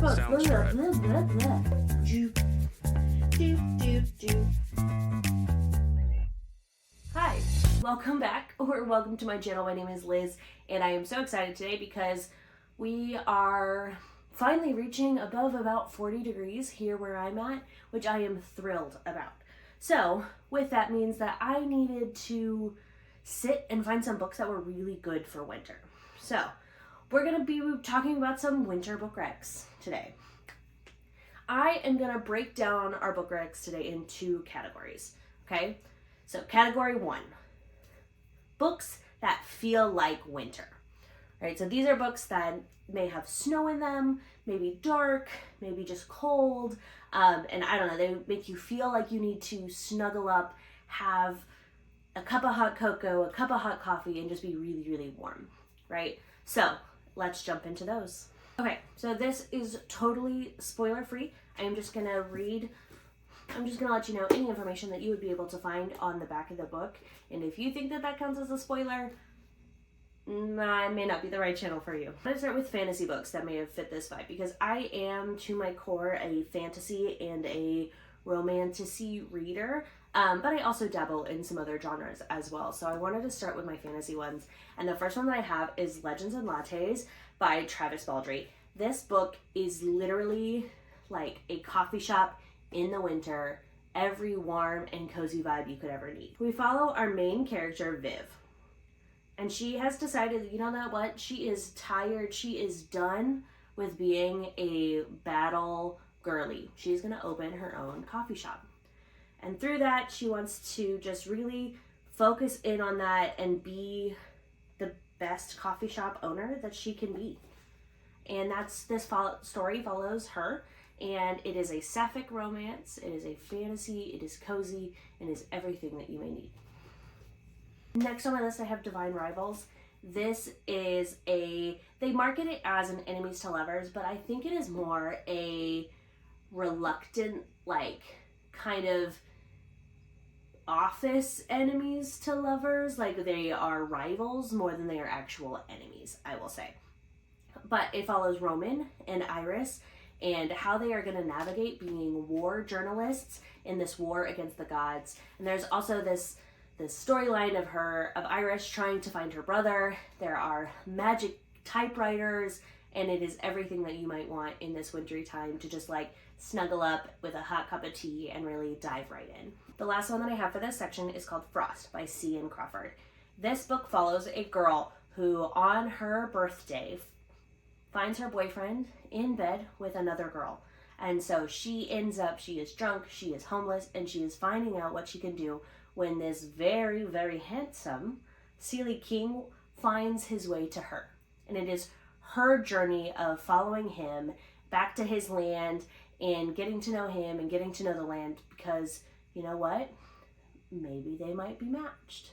books. Sounds Blah, right. blah, blah, blah. Do. Hi, welcome back, or welcome to my channel. My name is Liz, and I am so excited today because we are finally reaching above about 40 degrees here where I'm at, which I am thrilled about. So, with that means that I needed to sit and find some books that were really good for winter. So, we're going to be talking about some winter book recs today. I am going to break down our book recs today in two categories, okay? So, category one, books that feel like winter, right? So these are books that may have snow in them, maybe dark, maybe just cold, and I don't know, they make you feel like you need to snuggle up, have a cup of hot cocoa, a cup of hot coffee, and just be really, really warm, right? So let's jump into those. Okay, so this is totally spoiler free. I'm just gonna let you know any information that you would be able to find on the back of the book. And if you think that that counts as a spoiler, I may not be the right channel for you. I'm going to start with fantasy books that may have fit this vibe because I am, to my core, a fantasy and a romantasy reader. But I also dabble in some other genres as well. So I wanted to start with my fantasy ones. And the first one that I have is Legends and Lattes by Travis Baldree. This book is literally like a coffee shop in the winter, every warm and cozy vibe you could ever need. We follow our main character, Viv. And she has decided, you know what? She is tired. She is done with being a battle girly. She's going to open her own coffee shop. And through that, she wants to just really focus in on that and be the best coffee shop owner that she can be. And this story follows her. And it is a sapphic romance, it is a fantasy, it is cozy, and is everything that you may need. Next on my list I have Divine Rivals. This is they market it as an enemies to lovers, but I think it is more a reluctant, like, kind of office enemies to lovers. Like, they are rivals more than they are actual enemies, I will say. But it follows Roman and Iris, and how they are going to navigate being war journalists in this war against the gods. And there's also this storyline of Iris trying to find her brother. There are magic typewriters, and it is everything that you might want in this wintry time to just like snuggle up with a hot cup of tea and really dive right in. The last one that I have for this section is called Frost by C.N. Crawford. This book follows a girl who on her birthday finds her boyfriend in bed with another girl. And so she is drunk, she is homeless, and she is finding out what she can do when this very, very handsome Seelie King finds his way to her. And it is her journey of following him back to his land and getting to know him and getting to know the land because, you know what? Maybe they might be matched.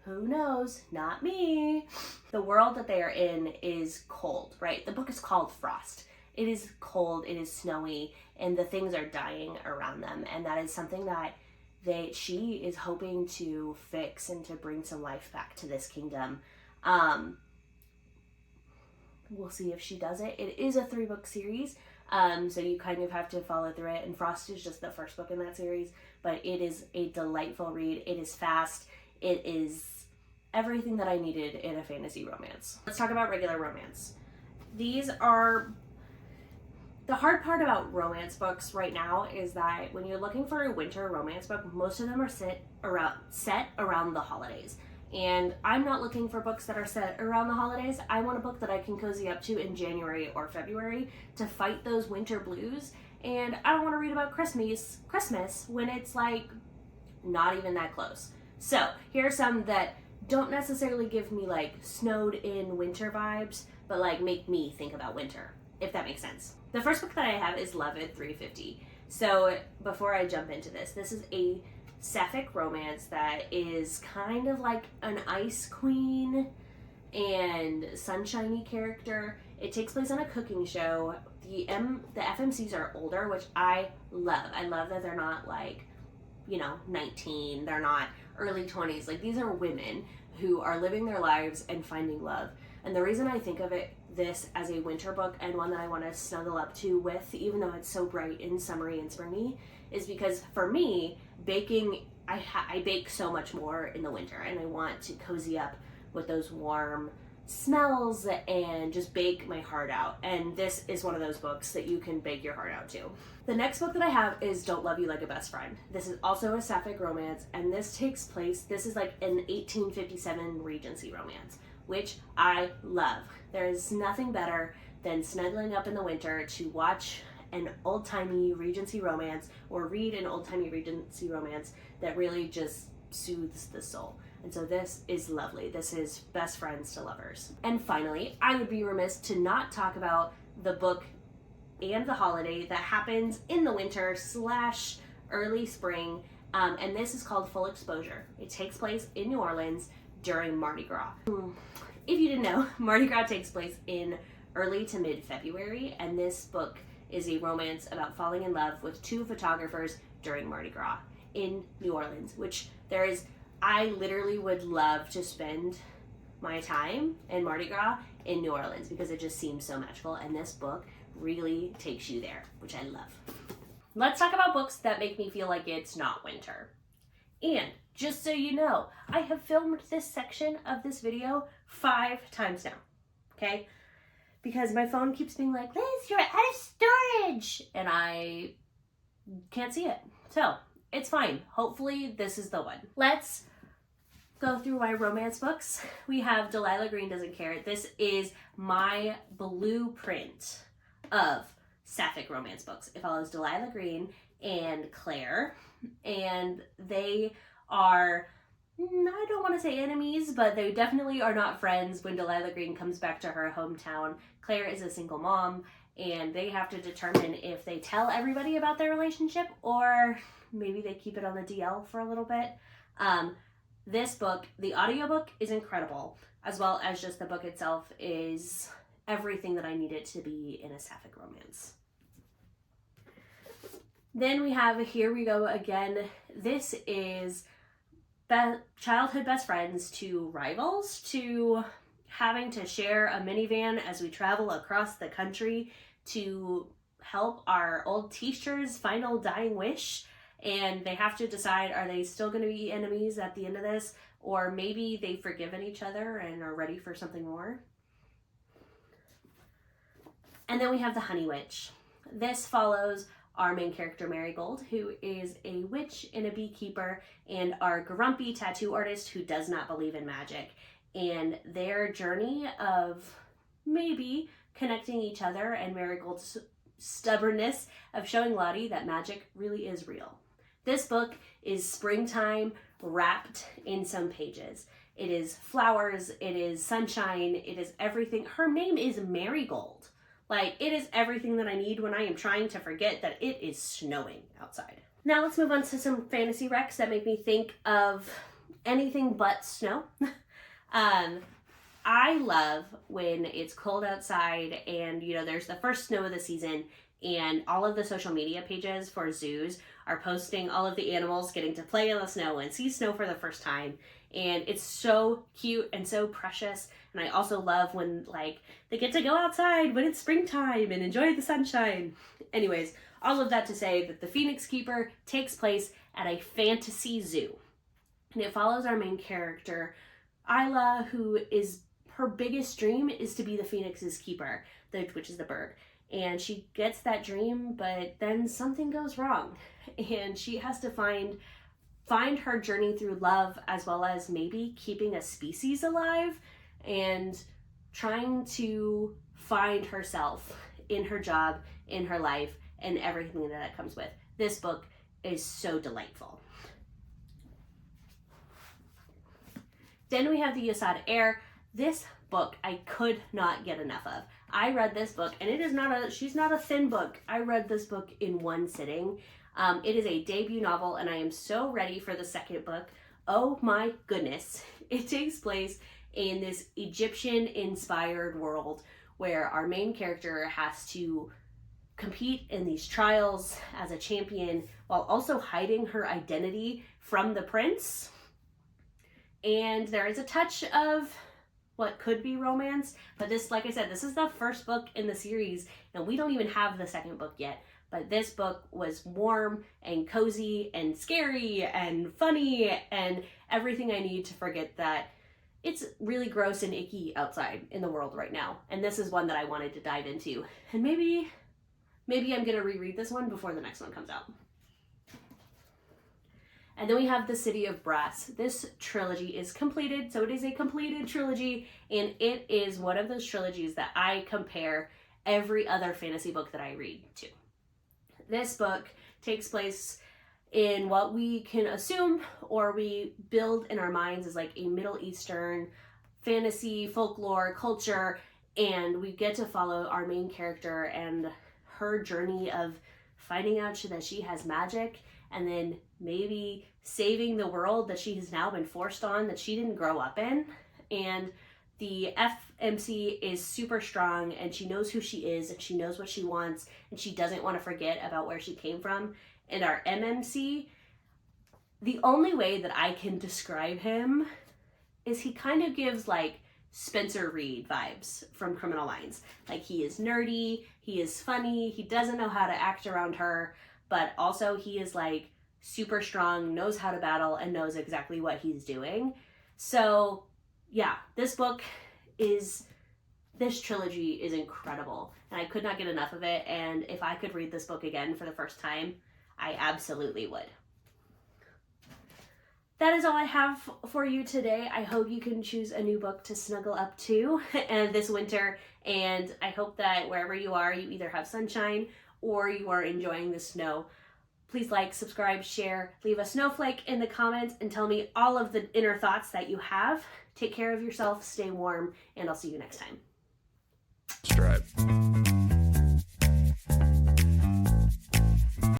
Who knows? Not me. The world that they are in is cold, right? The book is called Frost. It is cold, it is snowy, and the things are dying around them. And that is something that she is hoping to fix and to bring some life back to this kingdom. We'll see if she does it. It is a 3-book series, so you kind of have to follow through it. And Frost is just the first book in that series, but it is a delightful read. It is fast. It is everything that I needed in a fantasy romance. Let's talk about regular romance. These are... The hard part about romance books right now is that when you're looking for a winter romance book, most of them are set around the holidays. And I'm not looking for books that are set around the holidays. I want a book that I can cozy up to in January or February to fight those winter blues. And I don't want to read about Christmas when it's like not even that close. So here are some that don't necessarily give me like snowed in winter vibes, but like make me think about winter, if that makes sense. The first book that I have is Love at 350. So before I jump into this is a sapphic romance that is kind of like an ice queen and sunshiny character. It takes place on a cooking show. The FMCs are older, which I love. I love that they're not like, 19. They're not early 20s. Like, these are women who are living their lives and finding love. And the reason I think of this as a winter book and one that I want to snuggle up to with, even though it's so bright and summery and springy, is because for me, baking, I bake so much more in the winter, and I want to cozy up with those warm smells and just bake my heart out. And this is one of those books that you can bake your heart out to. The next book that I have is Don't Love You Like a Best Friend. This is also a sapphic romance, and this is like an 1857 Regency romance, which I love. There is nothing better than snuggling up in the winter to watch an old-timey Regency romance or read an old-timey Regency romance that really just soothes the soul. And so this is lovely. This is Best Friends to Lovers. And finally, I would be remiss to not talk about the book and the holiday that happens in the winter / early spring. And this is called Full Exposure. It takes place in New Orleans during Mardi Gras. If you didn't know, Mardi Gras takes place in early to mid-February, and this book is a romance about falling in love with 2 photographers during Mardi Gras in New Orleans, which I literally would love to spend my time in Mardi Gras in New Orleans because it just seems so magical, and this book really takes you there, which I love. Let's talk about books that make me feel like it's not winter. And just so you know, I have filmed this section of this video 5 times now, okay? Because my phone keeps being like, Liz, you're out of storage, and I can't see it. So it's fine. Hopefully this is the one. Let's go through my romance books. We have Delilah Green Doesn't Care. This is my blueprint of sapphic romance books. It follows Delilah Green and Claire, and they are, I don't want to say enemies, but they definitely are not friends when Delilah Green comes back to her hometown. Claire is a single mom, and they have to determine if they tell everybody about their relationship or maybe they keep it on the DL for a little bit. This book, the audiobook, is incredible, as well as just the book itself is everything that I needed to be in a sapphic romance. Then we have Here We Go Again. This is childhood best friends to rivals to having to share a minivan as we travel across the country to help our old teacher's final dying wish. And they have to decide, are they still going to be enemies at the end of this? Or maybe they've forgiven each other and are ready for something more. And then we have The Honey Witch. This follows our main character, Marigold, who is a witch and a beekeeper, and our grumpy tattoo artist who does not believe in magic. And their journey of maybe connecting each other and Marigold's stubbornness of showing Lottie that magic really is real. This book is springtime wrapped in some pages. It is flowers, it is sunshine, it is everything. Her name is Marigold. Like, it is everything that I need when I am trying to forget that it is snowing outside. Now let's move on to some fantasy recs that make me think of anything but snow. I love when it's cold outside and, there's the first snow of the season and all of the social media pages for zoos are posting all of the animals getting to play in the snow and see snow for the first time. And it's so cute and so precious. And I also love when, they get to go outside when it's springtime and enjoy the sunshine. Anyways, all of that to say that The Phoenix Keeper takes place at a fantasy zoo. And it follows our main character, Isla, who is, her biggest dream is to be the Phoenix's keeper, which is the bird. And she gets that dream, but then something goes wrong. And she has to find her journey through love, as well as maybe keeping a species alive and trying to find herself in her job, in her life, and everything that comes with. This book is so delightful. Then we have The Yasad Heir. This book I could not get enough of. I read this book, and she's not a thin book. I read this book in one sitting. It is a debut novel, and I am so ready for the second book. Oh my goodness. It takes place in this Egyptian-inspired world where our main character has to compete in these trials as a champion while also hiding her identity from the prince. And there is a touch of what could be romance. But this, like I said, this is the first book in the series, and we don't even have the second book yet. But this book was warm and cozy and scary and funny and everything I need to forget that it's really gross and icky outside in the world right now. And this is one that I wanted to dive into. And maybe I'm gonna reread this one before the next one comes out. And then we have The City of Brass. This trilogy is completed, so it is a completed trilogy, and it is one of those trilogies that I compare every other fantasy book that I read to. This book takes place in what we can assume or we build in our minds as like a Middle Eastern fantasy, folklore, culture, and we get to follow our main character and her journey of finding out that she has magic and then maybe saving the world that she has now been forced on that she didn't grow up in. And the FMC is super strong, and she knows who she is, and she knows what she wants, and she doesn't want to forget about where she came from. And our MMC, the only way that I can describe him is he kind of gives like Spencer Reed vibes from Criminal Minds. Like, he is nerdy, he is funny, he doesn't know how to act around her, but also he is like super strong, knows how to battle, and knows exactly what he's doing. So yeah, this trilogy is incredible, and I could not get enough of it, and if I could read this book again for the first time, I absolutely would. That is all I have for you today. I hope you can choose a new book to snuggle up to and this winter, and I hope that wherever you are, you either have sunshine or you are enjoying the snow. Please like, subscribe, share, leave a snowflake in the comments, and tell me all of the inner thoughts that you have. Take care of yourself, stay warm, and I'll see you next time. Subscribe.